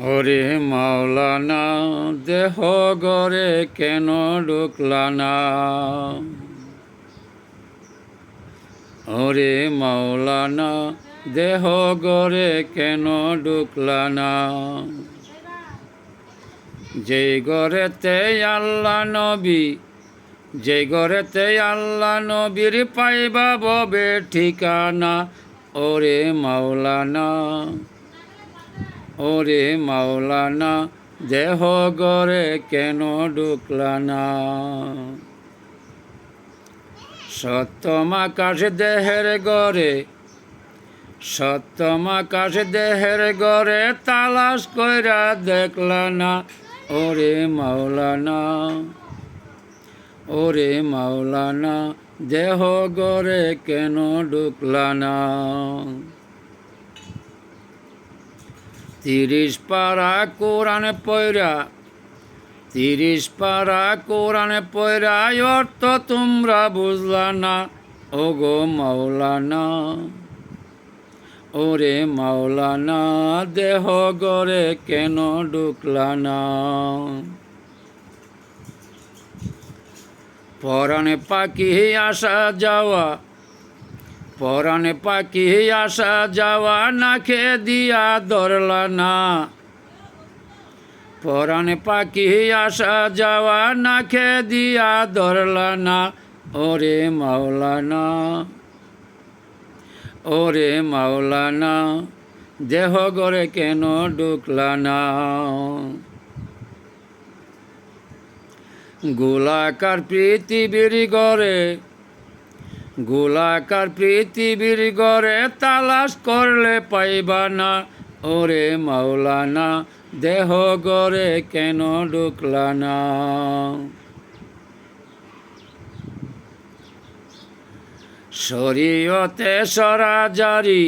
ওরে মাওলানা দেহ গরে কেন ঢুকলা না? ওরে মাওলানা দেহ গরে কেন ঢুকলা না? যেই ঘরেতে আল্লাহ নবী, যে ঘরেতে আল্লাহ নবীর পাইবা ববে ঠিকানা। ওরে মাওলানা, ওরে মাওলানা দেহ গরে কেন ঢুকলা না? সত্যম আকাশ দেহের গরে, সত্যম আকাশ দেহের গরে তালাশ কইরা দেখলা না। ওরে মাওলানা, ওরে মাওলানা দেহ গরে কেন ঢুকলা না? 30 পারা কোরআন পয়রা, 30 পারা কোরআন পয়রা অর্থ তোমরা বুঝলা না। ওগো মাওলানা, ওরে মাওলানা দেহ গরে কেন ঢুকলা না? পরাণে পাখি আসা যাওয়া, পরাণে পাখি আসা যাওয়া নাকে দিয়া ধরলা না। পরাণে পাখি আসা যাওয়া নাকে দিয়া ধরলা না। ওরে মাওলানা, ওরে মাওলানা দেহ গরে কেন ঢুকলা না? গোলাকার পৃথিবীর গরে, গোলাকার পৃথিবীর গরে তালাশ করলে পাইবা না। ওরে মাওলানা দেহ গরে কেন ঢুকলা না? শরীয়তে সরাজারি,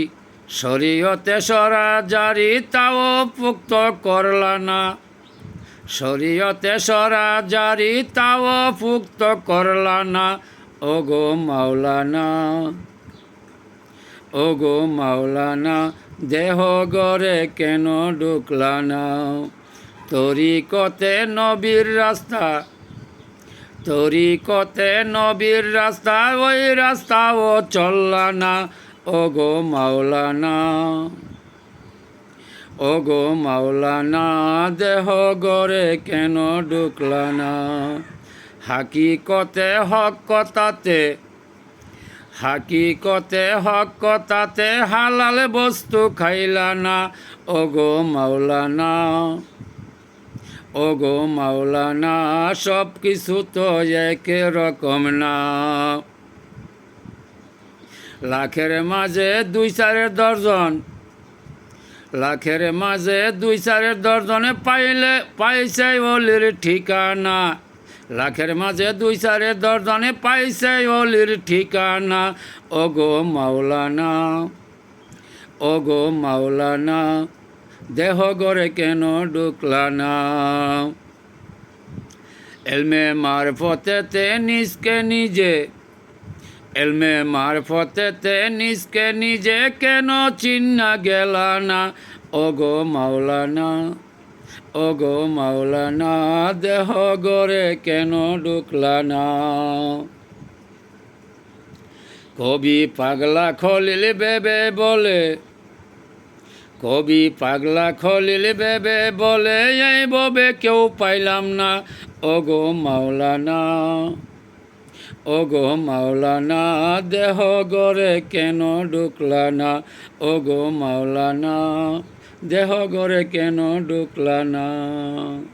শরীয়তে সরাজারি তাও পুক্ত করলা না। শরীয়তে সরাজারি তাও পুক্ত করলা না। ওগো মাওলানা, ওগো মাওলানা দেহ গরে কেন ঢুকলা না? তরিকতে নবীর রাস্তা, তরিকতে নবীর রাস্তা ওই রাস্তাও চললা না। ওগো মাওলানা, ওগো মাওলানা দেহ গরে কেন ঢুকলা না? হাকিকতে হক কথাতে, হাকিকতে হক কথাতে হালাল বস্তু খাইলা না। ওগো মাওলানা, ওগো মাওলানা সব কিছু তো এক রকম না। লাখের মাঝে 2-4 দর্জন, লাখের মাঝে 2-4 দর্জনে পাইলে পাইছে অলির ঠিকানা। লাখের মাঝে 2-4 দর্জনে পাইছে অলির ঠিকানা। ওগো মাওলানা, ওগো মাওলানা দেহ গরে কেন ঢুকলা না? এলমে মারফতেতে নিজকে নিজে, এলমে মারফতেতে নিজকে নিজে কেন চিন্না গেলা না? ওগো মাওলানা, ওগো মাওলানা দেহ গরে কেন ঢুকলা না? কবি পাগলা খলিল বেবে বলে, কবি পাগলা খলিল বেবে বলে এই ববে কেউ পাইলাম না। ওগো মাওলানা, ওগো মাওলানা দেহ গরে কেন ঢুকলা না? ওগো মাওলানা দেহ গরে কেন ঢুকলা না?